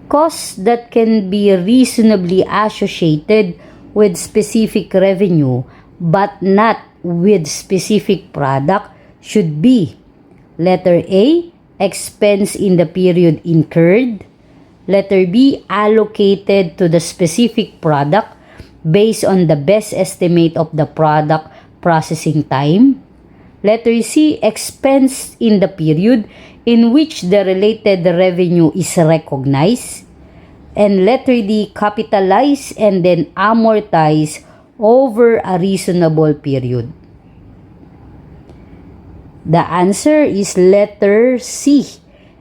Costs that can be reasonably associated with specific revenue but not with specific product should be: letter A, expense in the period incurred; letter B, allocated to the specific product based on the best estimate of the product processing time; letter C, expense in the period in which the related revenue is recognized; and letter D, capitalize and then amortize over a reasonable period. The answer is letter C,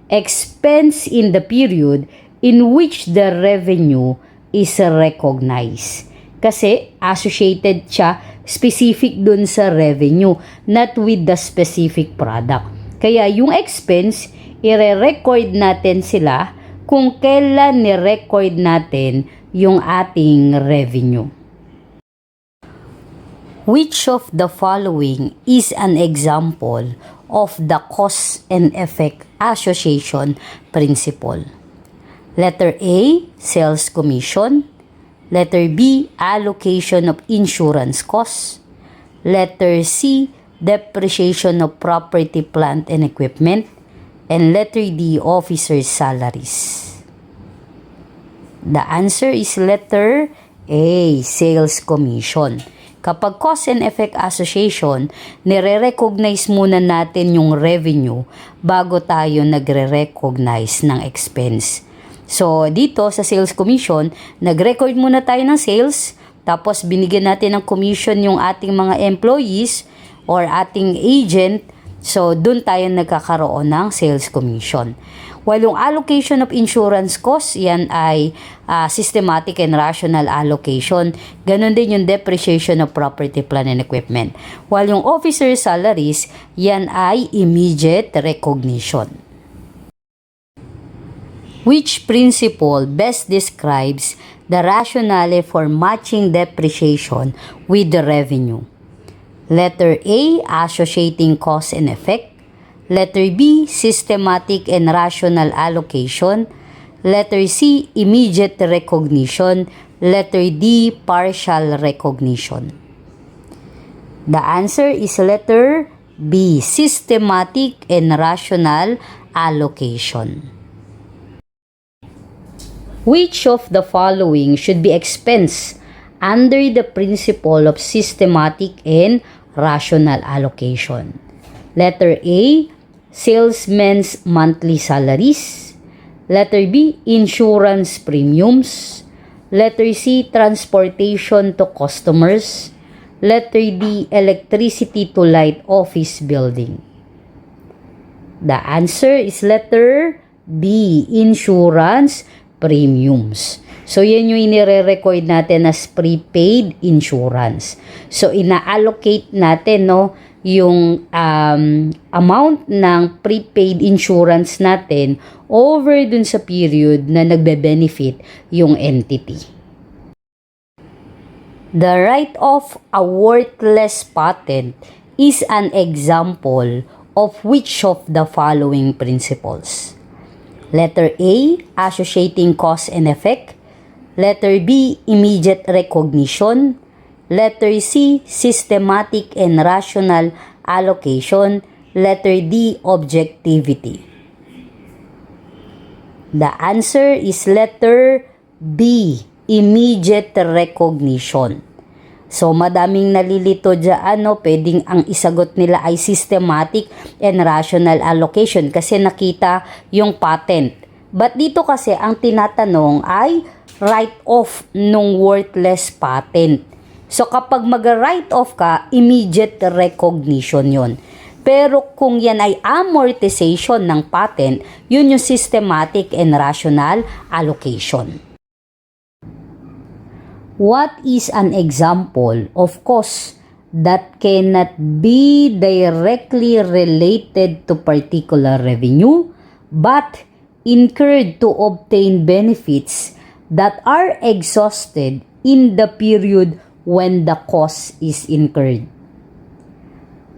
expense in the period in which the revenue is recognized. Kasi associated siya specific dun sa revenue, not with the specific product. Kaya yung expense, i-record natin sila kung kailan ni-record natin yung ating revenue. Which of the following is an example of the cause and effect association principle? Letter A, sales commission; letter B, allocation of insurance costs; letter C, depreciation of property, plant, and equipment; and letter D, officers' salaries. The answer is letter A, sales commission. Kapag cause and effect association, nire-recognize muna natin yung revenue bago tayo nagre-recognize ng expense. So, dito sa sales commission, nag-record muna tayo ng sales, tapos binigyan natin ng commission yung ating mga employees or ating agent. So, dun tayo nagkakaroon ng sales commission. While yung allocation of insurance costs, yan ay systematic and rational allocation. Ganon din yung depreciation of property, plant, and equipment. While yung officer salaries, yan ay immediate recognition. Which principle best describes the rationale for matching depreciation with the revenue? Letter A, associating cause and effect; letter B, systematic and rational allocation; letter C, immediate recognition; letter D, partial recognition. The answer is letter B, systematic and rational allocation. Which of the following should be expensed under the principle of systematic and rational allocation? Letter A, salesmen's monthly salaries; letter B, insurance premiums; letter C, transportation to customers; letter D, electricity to light office building. The answer is letter B, insurance premiums. So, yan yung inire-record natin as prepaid insurance. So, ina-allocate natin, no, yung amount ng prepaid insurance natin over dun sa period na nagbe-benefit yung entity. The write-off a worthless patent is an example of which of the following principles? Letter A, associating cause and effect; letter B, immediate recognition; letter C, systematic and rational allocation; letter D, objectivity. The answer is letter B, immediate recognition. So, madaming nalilito dyan, no? Pwedeng ang isagot nila ay systematic and rational allocation kasi nakita yung patent. But dito kasi, ang tinatanong ay write-off nung worthless patent. So, kapag mag-write-off ka, immediate recognition yun. Pero kung yan ay amortization ng patent, yun yung systematic and rational allocation. What is an example of cost that cannot be directly related to particular revenue but incurred to obtain benefits that are exhausted in the period when the cost is incurred?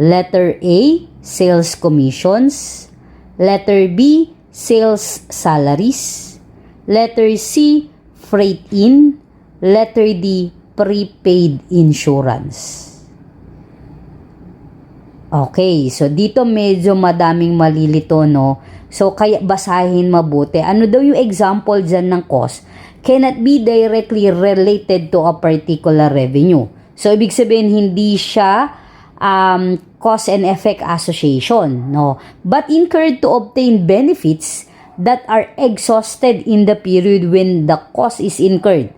Letter A, sales commissions; letter B, sales salaries; Letter C, freight in. Letter D, prepaid insurance. Okay, so dito medyo madaming malilito, no? So, kaya basahin mabuti. Ano daw yung example dyan ng cost? Cannot be directly related to a particular revenue. So, ibig sabihin, hindi siya cause and effect association, no? But incurred to obtain benefits that are exhausted in the period when the cost is incurred.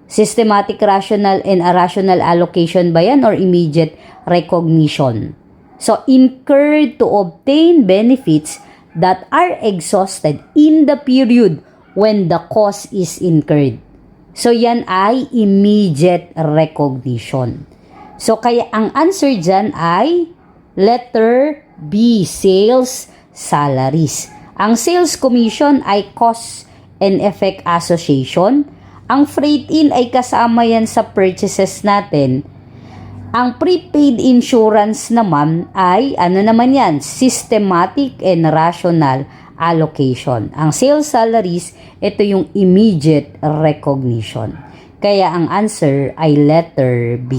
Systematic, rational, and irrational allocation ba yan or immediate recognition? So, incurred to obtain benefits that are exhausted in the period when the cost is incurred. So, yan ay immediate recognition. So, kaya ang answer dyan ay letter B, sales salaries. Ang sales commission ay cost and effect association. Ang freight in ay kasama yan sa purchases natin. Ang prepaid insurance naman ay, ano naman yan, systematic and rational allocation. Ang sales salaries, ito yung immediate recognition. Kaya ang answer ay letter B.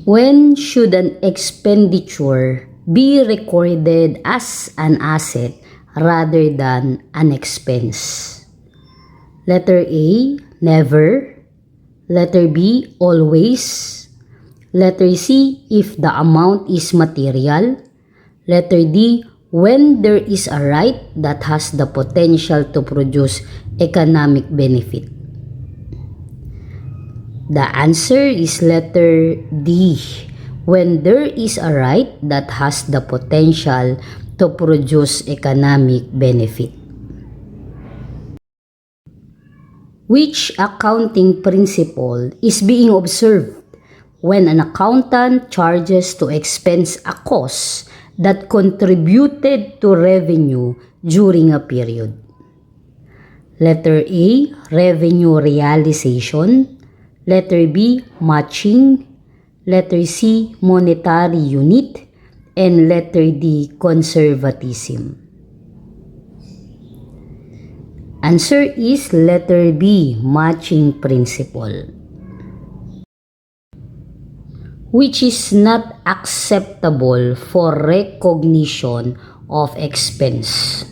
When should an expenditure be recorded as an asset rather than an expense? Letter A, never. Letter B, always. Letter C, if the amount is material. Letter D, when there is a right that has the potential to produce economic benefit. The answer is letter D, when there is a right that has the potential to produce economic benefit. Which accounting principle is being observed when an accountant charges to expense a cost that contributed to revenue during a period? Letter A, revenue realization. Letter B, matching. Letter C, monetary unit. And letter D, conservatism. Answer is letter B, matching principle, which is not acceptable for recognition of expense.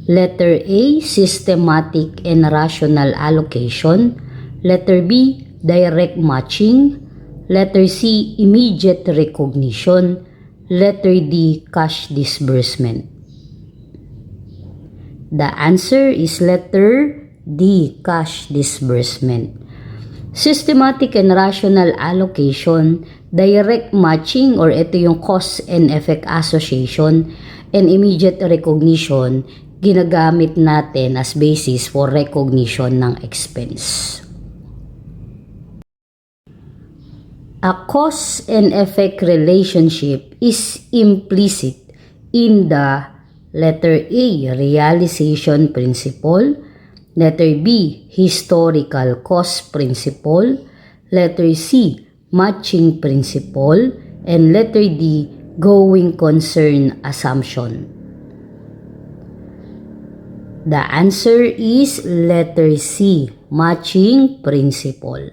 Letter A, systematic and rational allocation. Letter B, direct matching. Letter C, immediate recognition. Letter D, cash disbursement. The answer is letter D, cash disbursement. Systematic and rational allocation, direct matching or ito yung cause and effect association, and immediate recognition, ginagamit natin as basis for recognition ng expense. A cause and effect relationship is implicit in the letter A, realization principle. Letter B, historical cost principle. Letter C, matching principle. And letter D, going concern assumption. The answer is letter C, matching principle.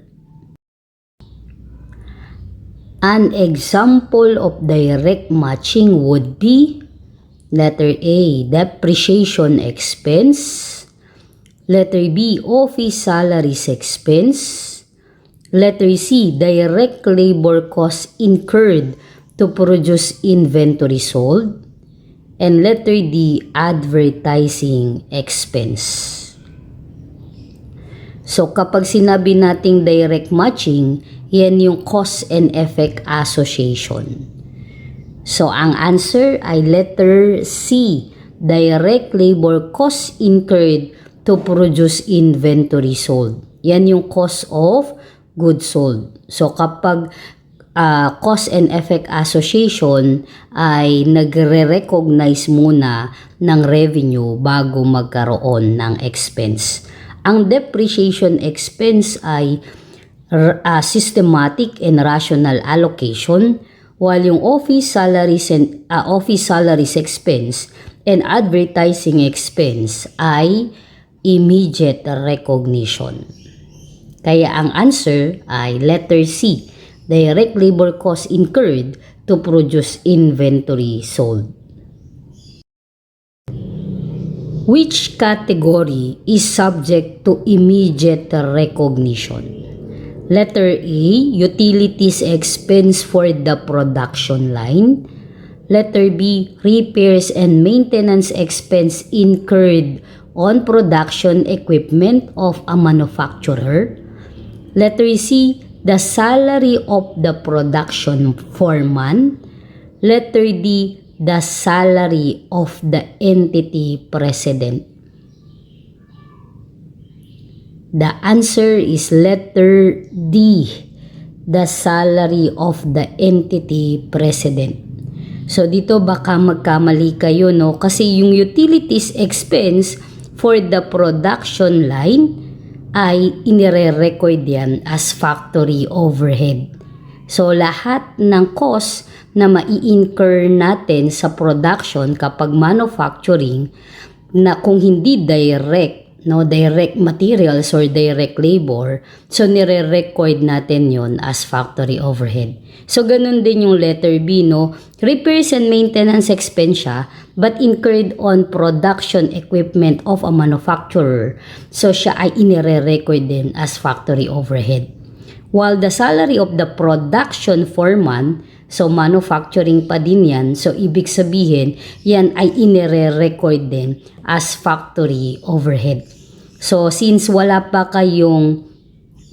An example of direct matching would be letter A, depreciation expense. Letter B, office salaries expense. Letter C, direct labor costs incurred to produce inventory sold. And letter D, advertising expense. So kapag sinabi nating direct matching, yan yung cause and effect association. So, ang answer ay letter C, direct labor costs incurred to produce inventory sold. Yan yung cost of goods sold. So, kapag cause and effect association ay nagre-recognize muna ng revenue bago magkaroon ng expense. Ang depreciation expense ay systematic and rational allocation, while yung office salaries expense and advertising expense ay immediate recognition. Kaya ang answer ay letter C, direct labor cost incurred to produce inventory sold. Which category is subject to immediate recognition? Letter A, utilities expense for the production line. Letter B, repairs and maintenance expense incurred on production equipment of a manufacturer. Letter C, the salary of the production foreman. Letter D, the salary of the entity president. The answer is letter D, the salary of the entity president. So dito baka magkamali kayo, no? Kasi yung utilities expense for the production line ay inire-record yan as factory overhead. So lahat ng cost na mai-incur natin sa production kapag manufacturing na kung hindi direct materials or direct labor, so nire-record natin yon as factory overhead. So ganun din yung letter B, no? Repairs and maintenance expense siya, but incurred on production equipment of a manufacturer. So siya ay inire-record din as factory overhead. While the salary of the production foreman, so manufacturing pa din yan, so ibig sabihin, yan ay inire-record din as factory overhead. So since wala pa kayong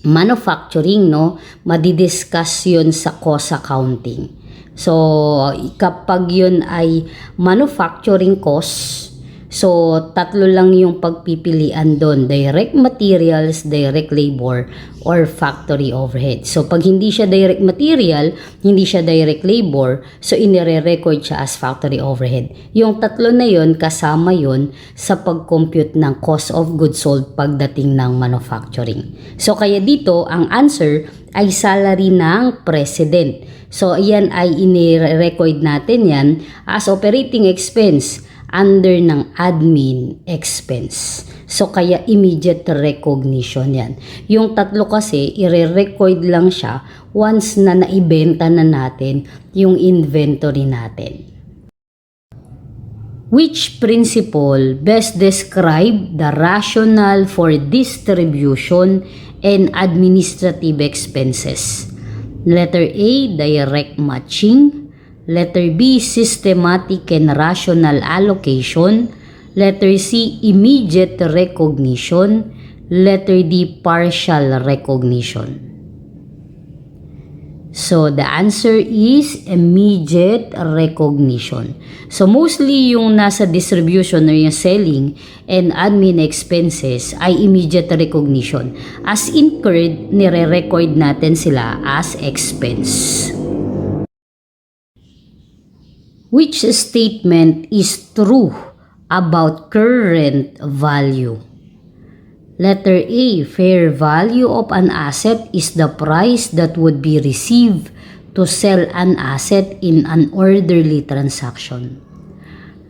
manufacturing, no, madidiscuss yun sa cost accounting. So kapag yun ay manufacturing cost, so tatlo lang yung pagpipilian doon, direct materials, direct labor, or factory overhead. So pag hindi siya direct material, hindi siya direct labor, so inire-record siya as factory overhead. Yung tatlo na yun, kasama yun sa pag-compute ng cost of goods sold pagdating ng manufacturing. So kaya dito, ang answer ay salary ng president. So ayan ay inire-record natin yan as operating expense under ng admin expense. So kaya immediate recognition yan. Yung tatlo kasi, i-record lang siya once na naibenta na natin yung inventory natin. Which principle best describe the rationale for distribution and administrative expenses? Letter A, direct matching. Letter B, systematic and rational allocation. Letter C, immediate recognition. Letter D, partial recognition. So the answer is immediate recognition. So mostly yung nasa distribution or yung selling and admin expenses ay immediate recognition. As incurred, nire-record natin sila as expense. Which statement is true about current value? Letter A, fair value of an asset is the price that would be received to sell an asset in an orderly transaction.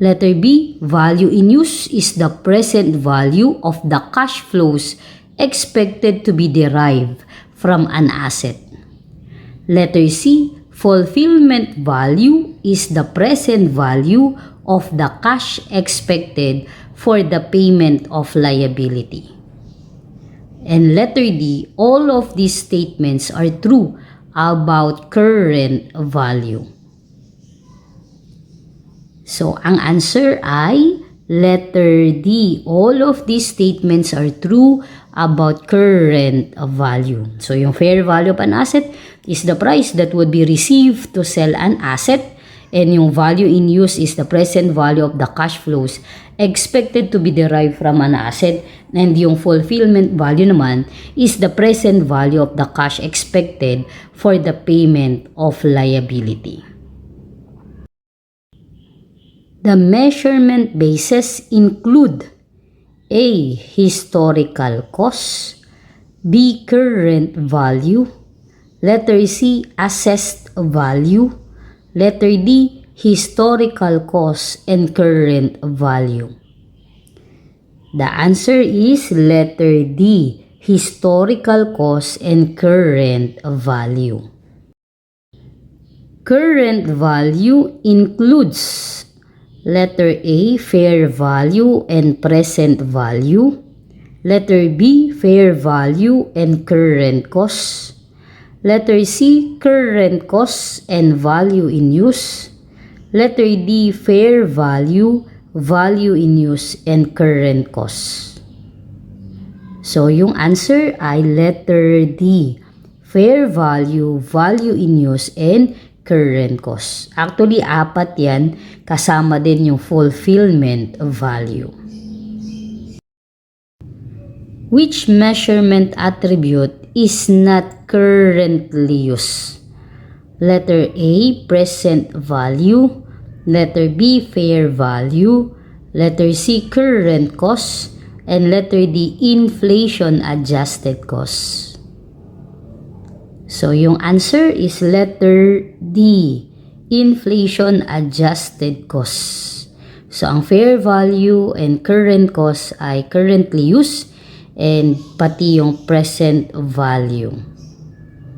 Letter B, value in use is the present value of the cash flows expected to be derived from an asset. Letter C, fulfillment value is the present value of the cash expected for the payment of liability. And letter D, all of these statements are true about current value. So, ang answer ay letter D. All of these statements are true about current value. So, yung fair value of an asset is the price that would be received to sell an asset. And yung value in use is the present value of the cash flows expected to be derived from an asset. And yung fulfillment value naman is the present value of the cash expected for the payment of liability. The measurement bases include A, historical cost, B, current value, letter C, assessed value, letter D, historical cost and current value? The answer is letter D, historical cost and current value. Current value includes letter A, fair value and present value. Letter B, fair value and current cost. Letter C, current cost and value in use. Letter D, fair value, value in use, and current cost. So, yung answer ay letter D, fair value, value in use, and current cost. Actually, 4 yan, kasama din yung fulfillment value. Which measurement attribute is not currently used? Letter A, present value. Letter B, fair value. Letter C, current cost. And letter D, inflation adjusted cost. So, yung answer is letter D, inflation adjusted cost. So, ang fair value and current cost ay currently used and pati yung present value.